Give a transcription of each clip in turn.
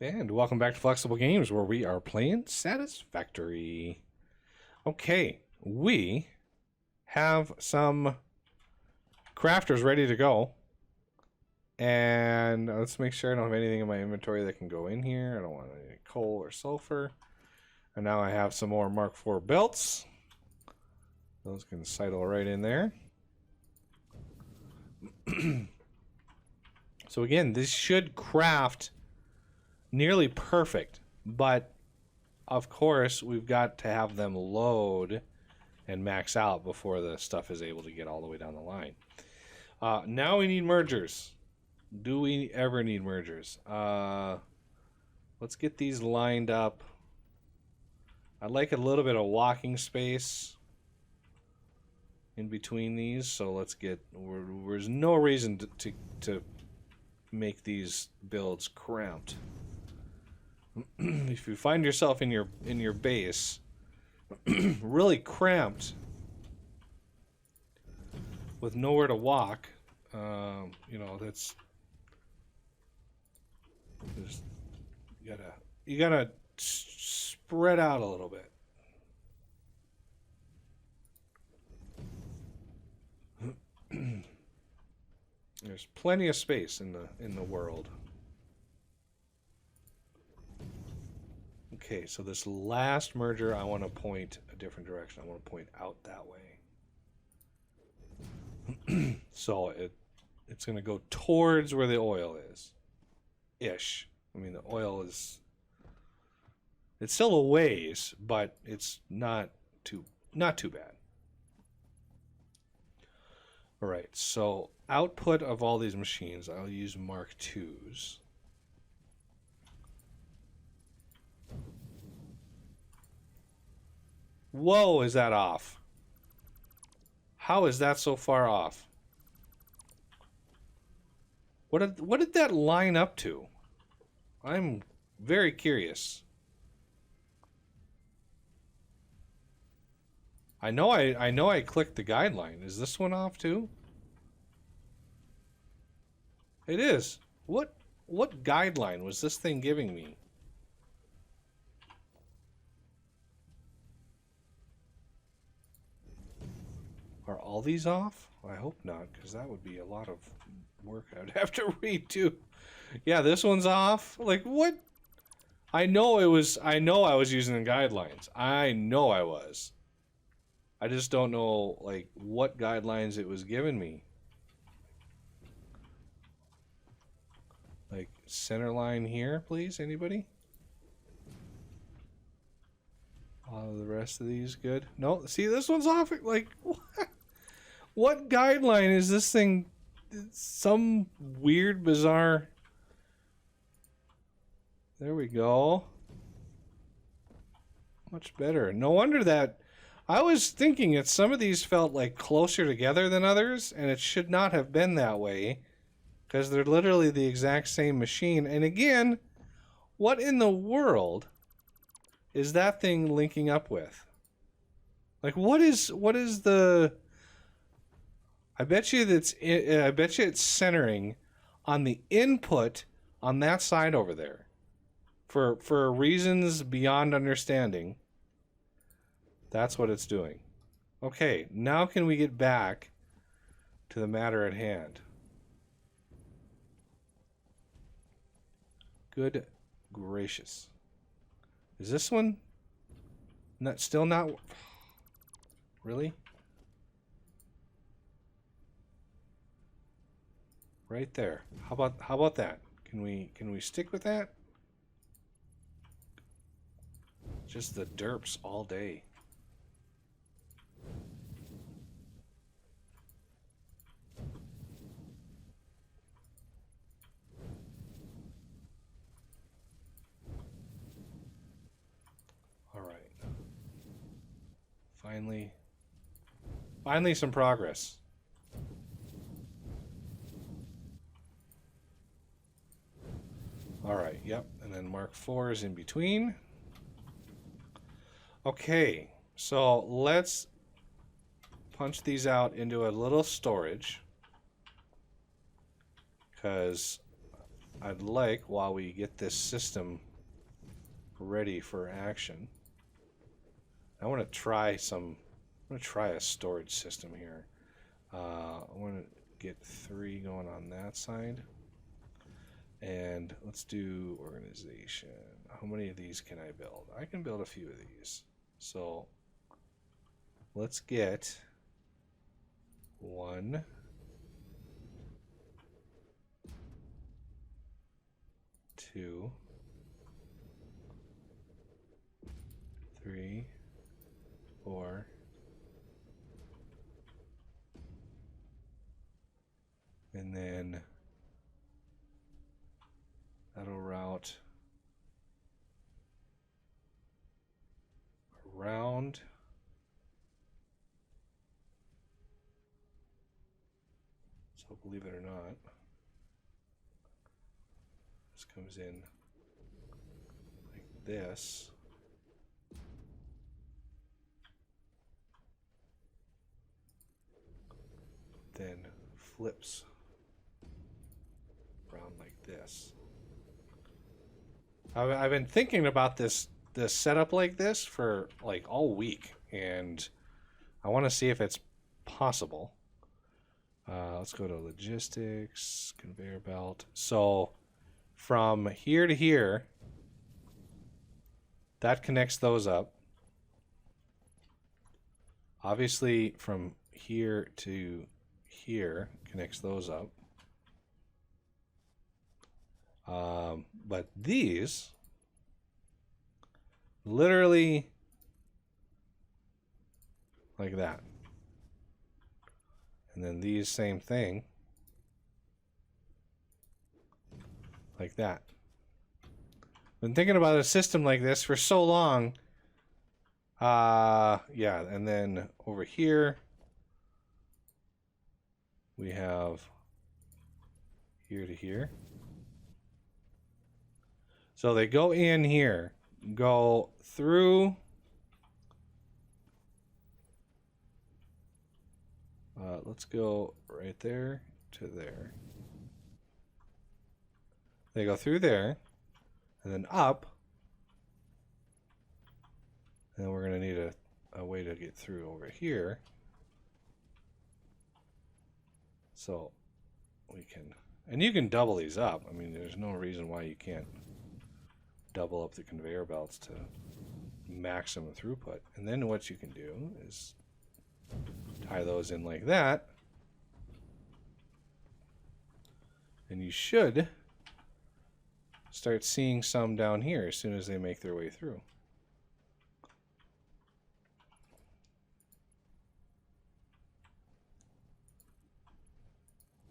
And welcome back to Flexible Games, where we are playing Satisfactory. Okay, we have some crafters ready to go. And let's make sure I don't have anything in my inventory that can go in here. I don't want any coal or sulfur. And now I have some more Mark IV belts. Those can sidle right in there. So again, this should craft nearly perfect, but of course we've got to have them load and max out before the stuff is able to get all the way down the line. Now we need mergers. Do we ever need mergers? Let's get these lined up. I'd like a little bit of walking space in between these, so let's get. There's no reason to make these builds cramped. If you find yourself in your base really cramped with nowhere to walk, you know, that's just you gotta spread out a little bit. There's plenty of space in the world. Okay, so this last merger, I want to point a different direction. I want to point out that way. So it's going to go towards where the oil is. Ish. I mean, the oil is... It's still a ways, but it's not too bad. All right, so output of all these machines, I'll use Mark IIs. Whoa, is that off? How is that so far off? What did that line up to? I'm very curious. I know I clicked the guideline. Is this one off too? It is. What guideline was this thing giving me? Are all these off? I hope not, because that would be a lot of work I'd have to read too. Yeah, this one's off. Like, what? I know I was using the guidelines. I know I was. I just don't know, like, what guidelines it was giving me. Like, center line here, please, anybody? All of the rest of these good? No, see, this one's off. Like, what? What guideline is this thing? Some weird, bizarre... There we go. Much better. No wonder that... I was thinking that some of these felt like closer together than others, and it should not have been that way, because they're literally the exact same machine. And again, what in the world is that thing linking up with? Like, what is the... I bet you it's centering on the input on that side over there. For reasons beyond understanding. That's what it's doing. Okay, now can we get back to the matter at hand? Good gracious. Is this one still not... Really? Right there. How about that? Can we stick with that? Just the derps all day. All right. Finally some progress. All right, yep, and then Mark IV is in between. Okay, so let's punch these out into a little storage, because I'd like, while we get this system ready for action, I want to try some. I'm going to try a storage system here. I want to get 3 going on that side. And let's do organization. How many of these can I build? I can build a few of these. So let's get 1, 2, 3, 4, and then that'll route around. So believe it or not, this comes in like this. Then flips around like this. I've been thinking about this setup like this for like all week, and I want to see if it's possible. Let's go to logistics, conveyor belt. So from here to here, that connects those up. Obviously from here to here connects those up. But these literally like that. And then these same thing like that. Been thinking about a system like this for so long. Yeah, and then over here we have here to here. So they go in here, go through. Let's go right there to there. They go through there, and then up. And then we're going to need a way to get through over here. So we can, and you can double these up. I mean, there's no reason why you can't double up the conveyor belts to maximum throughput. And then what you can do is tie those in like that. And you should start seeing some down here as soon as they make their way through.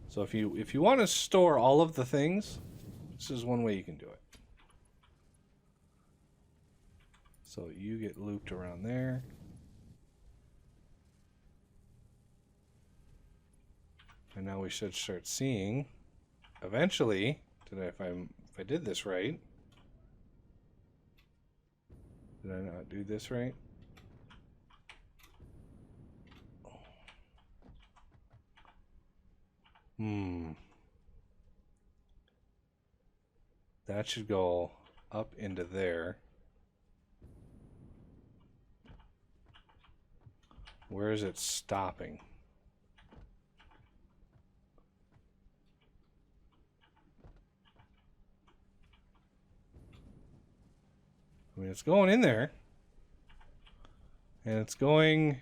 So if you want to store all of the things, this is one way you can do it. So you get looped around there. And now we should start seeing eventually, if I did this right. Did I not do this right? That should go up into there. Where is it stopping? I mean, it's going in there. And it's going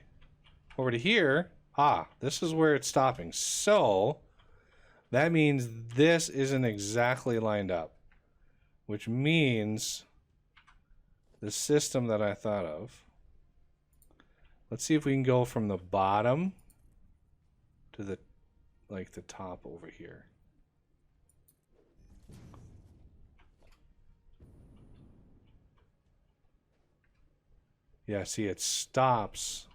over to here. Ah, this is where it's stopping. So that means this isn't exactly lined up, which means the system that I thought of. Let's see if we can go from the bottom to the top over here. Yeah, see, it stops.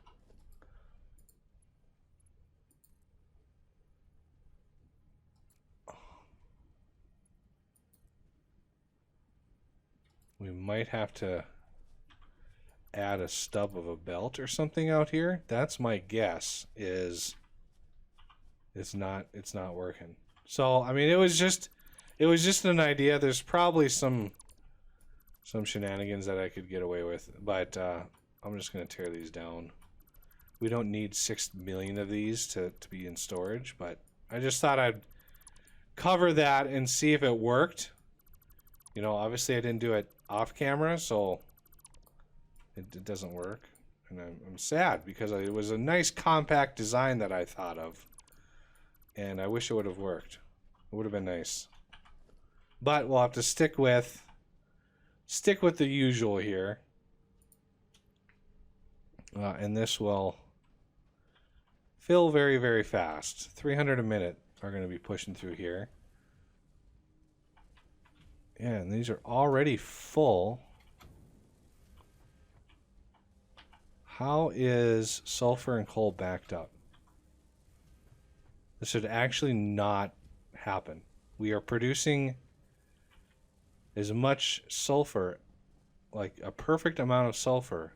We might have to add a stub of a belt or something out here. That's my guess. Is it's not working. So I mean, it was just It was just an idea. There's probably some shenanigans that I could get away with, but I'm just going to tear these down. We don't need 6 million of these to be in storage, but I just thought I'd cover that and see if it worked. You know, obviously I didn't do it off camera, so it doesn't work. And I'm sad because it was a nice compact design that I thought of. And I wish it would have worked. It would have been nice. But we'll have to stick with the usual here. And this will fill very, very fast. 300 a minute are going to be pushing through here. Yeah, and these are already full. How is sulfur and coal backed up? This should actually not happen. We are producing as much sulfur, like a perfect amount of sulfur.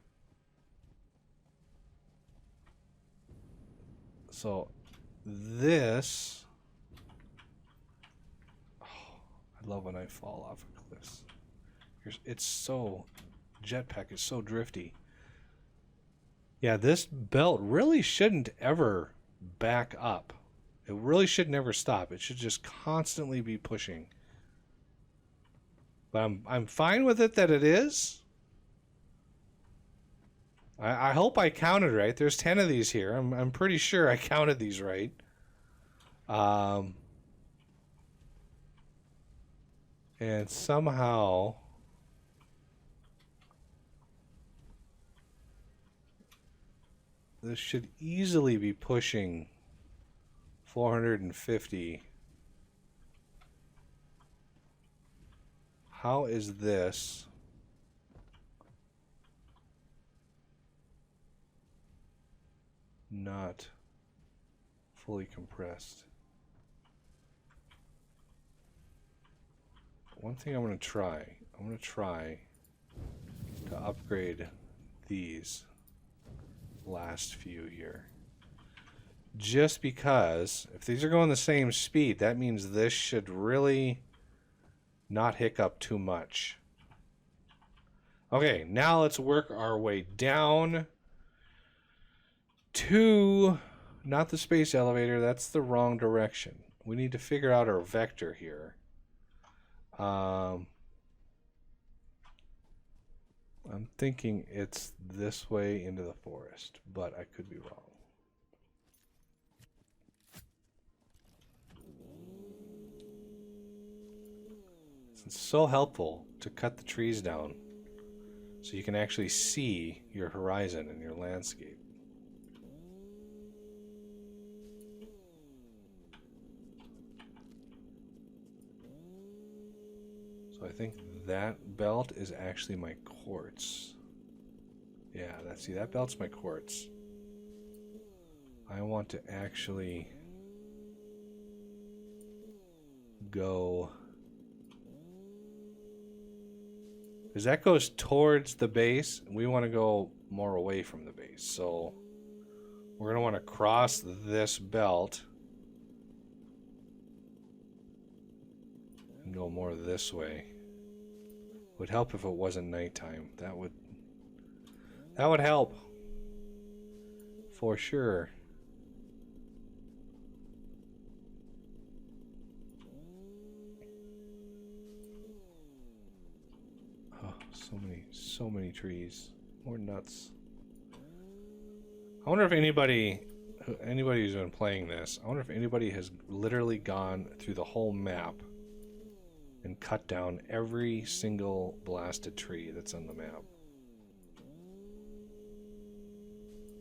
So this, oh, I love when I fall off of cliffs. It's so, jetpack is so drifty. Yeah, this belt really shouldn't ever back up. It really should never stop. It should just constantly be pushing. But I'm fine with it that it is. I hope I counted right. There's 10 of these here. I'm pretty sure I counted these right. And somehow this should easily be pushing 450. How is this? Not fully compressed. One thing I'm going to try to upgrade these last few here. Just because if these are going the same speed, that means this should really not hiccup too much. Okay, now let's work our way down to, not the space elevator, that's the wrong direction. We need to figure out our vector here. I'm thinking it's this way into the forest, but I could be wrong. It's so helpful to cut the trees down so you can actually see your horizon and your landscape. So I think that belt is actually my quartz. Yeah, see, that belt's my quartz. I want to actually go, because that goes towards the base, and we want to go more away from the base. So we're going to want to cross this belt and go more this way. Would help if it wasn't nighttime. That would help for sure. Oh, so many trees. More nuts. I wonder if anybody who's been playing this, I wonder if anybody has literally gone through the whole map and cut down every single blasted tree that's on the map.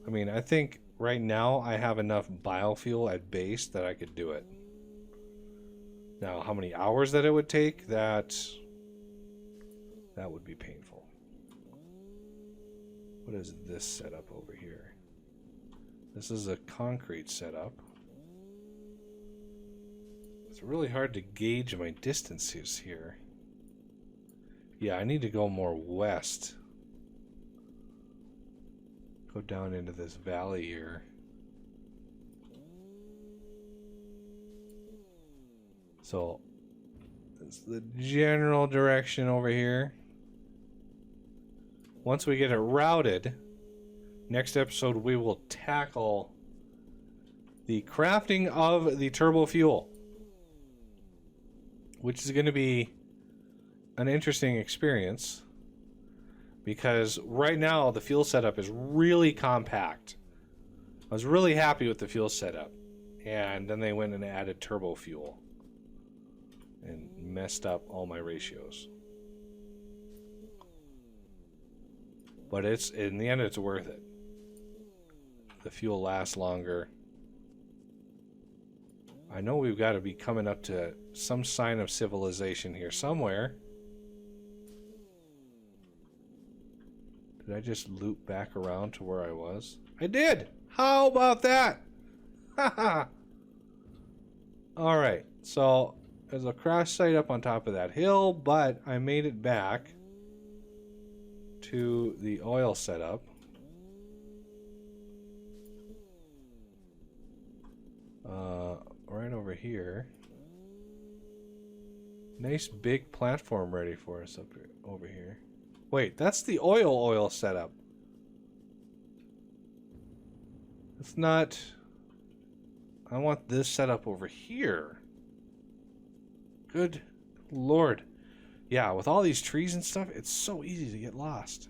I mean, I think right now I have enough biofuel at base that I could do it. Now, how many hours that it would take, that would be painful. What is this setup over here? This is a concrete setup. It's really hard to gauge my distances here. Yeah, I need to go more west. Go down into this valley here. So It's the general direction over here. Once we get it routed, next episode we will tackle the crafting of the turbo fuel, which is going to be an interesting experience because right now the fuel setup is really compact. I was really happy with the fuel setup, and then they went and added turbo fuel and messed up all my ratios. But it's, in the end, it's worth it. The fuel lasts longer. I know we've got to be coming up to some sign of civilization here somewhere. Did I just loop back around to where I was? I did! How about that? Haha! Alright, so there's a crash site up on top of that hill, but I made it back to the oil setup. Right over here. Nice big platform ready for us up here, over here. Wait, that's the oil setup. It's not... I want this setup over here. Good Lord. Yeah, with all these trees and stuff, it's so easy to get lost.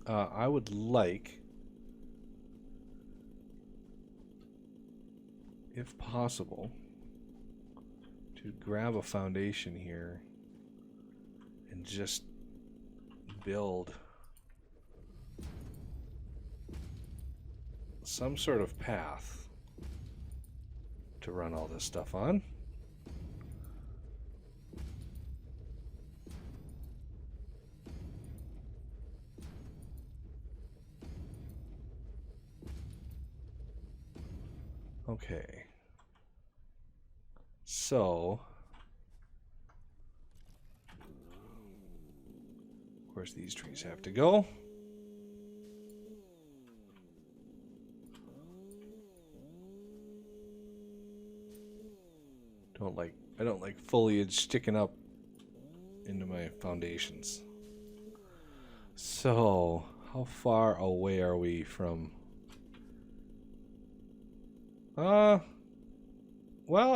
I would like, if possible, to grab a foundation here and just build some sort of path to run all this stuff on. Okay. So, of course, these trees have to go. I don't like foliage sticking up into my foundations. So, how far away are we from... well,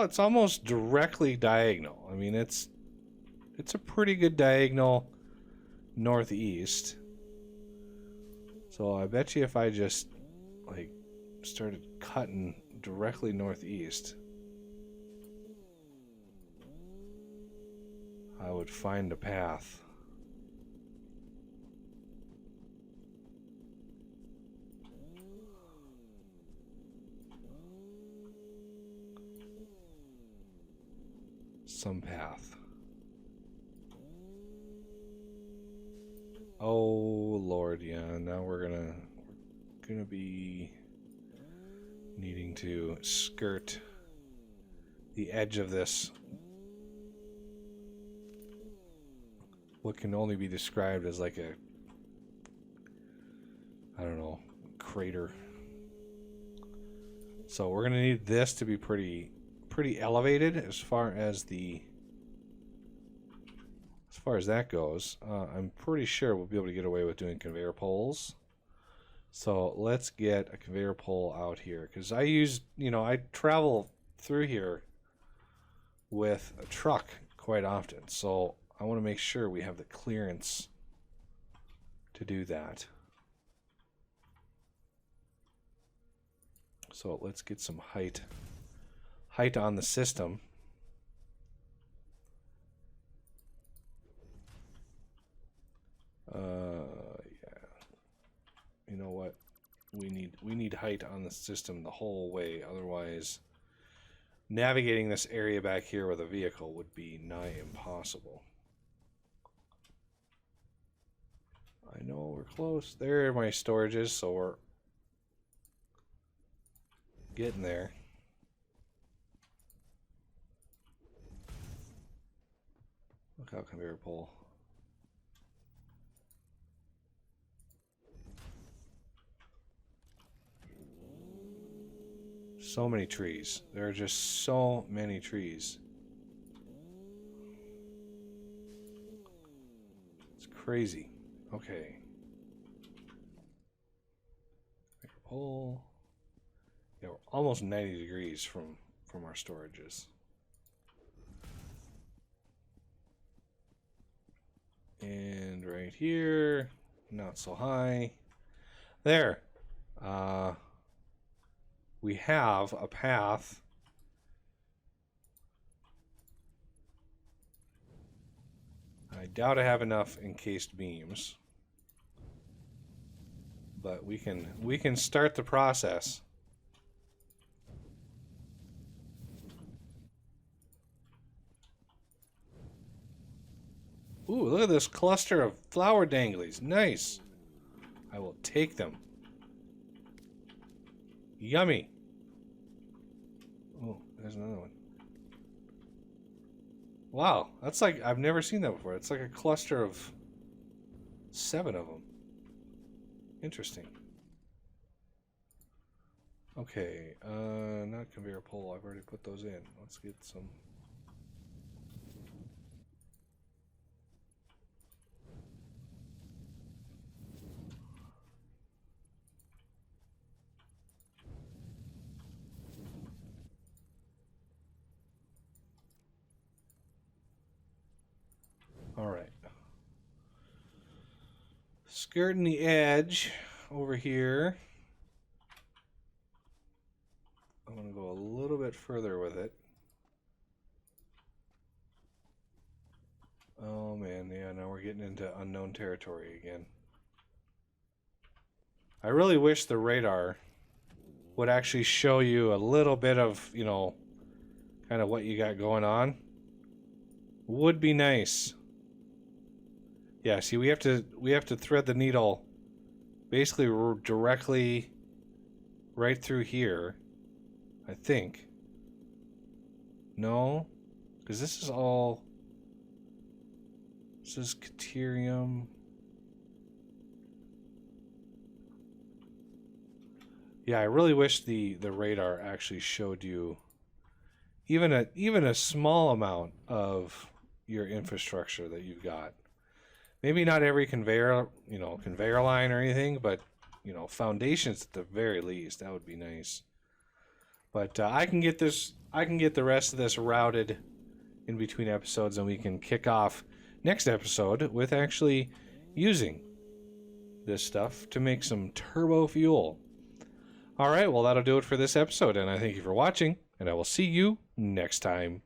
it's almost directly diagonal. I mean, it's a pretty good diagonal northeast. So I bet you if I just, like, started cutting directly northeast, I would find a path. Some path. Oh Lord, yeah. Now we're gonna be needing to skirt the edge of this, what can only be described as like a, I don't know, crater. So we're gonna need this to be pretty elevated as far as that goes. I'm pretty sure we'll be able to get away with doing conveyor poles. So let's get a conveyor pole out here, because I travel through here with a truck quite often, so I want to make sure we have the clearance to do that. So let's get some height on the system. Yeah. You know what? We need height on the system the whole way, otherwise navigating this area back here with a vehicle would be nigh impossible. I know we're close. There are my storages, so we're getting there. Look out, conveyor pole. So many trees. There are just so many trees. Crazy. Okay. Pole. Yeah, we're almost 90 degrees from our storages. And right here, not so high. There. We have a path. I doubt I have enough encased beams. But we can start the process. Ooh, look at this cluster of flower danglies. Nice. I will take them. Yummy. Oh, there's another one. Wow, that's like, I've never seen that before. It's like a cluster of 7 of them. Interesting. Okay, not conveyor pole. I've already put those in. Let's get some. All right. Skirting the edge over here. I'm going to go a little bit further with it. Oh man, yeah, now we're getting into unknown territory again. I really wish the radar would actually show you a little bit of, you know, kind of what you got going on. Would be nice. Yeah, see, we have to thread the needle basically directly right through here, I think. No, because this is all. This is Caterium. Yeah, I really wish the radar actually showed you even a small amount of your infrastructure that you've got. Maybe not every conveyor line or anything, but foundations at the very least. That would be nice. But I can get the rest of this routed in between episodes, and we can kick off next episode with actually using this stuff to make some turbo fuel. All right, well, that'll do it for this episode, and I thank you for watching, and I will see you next time.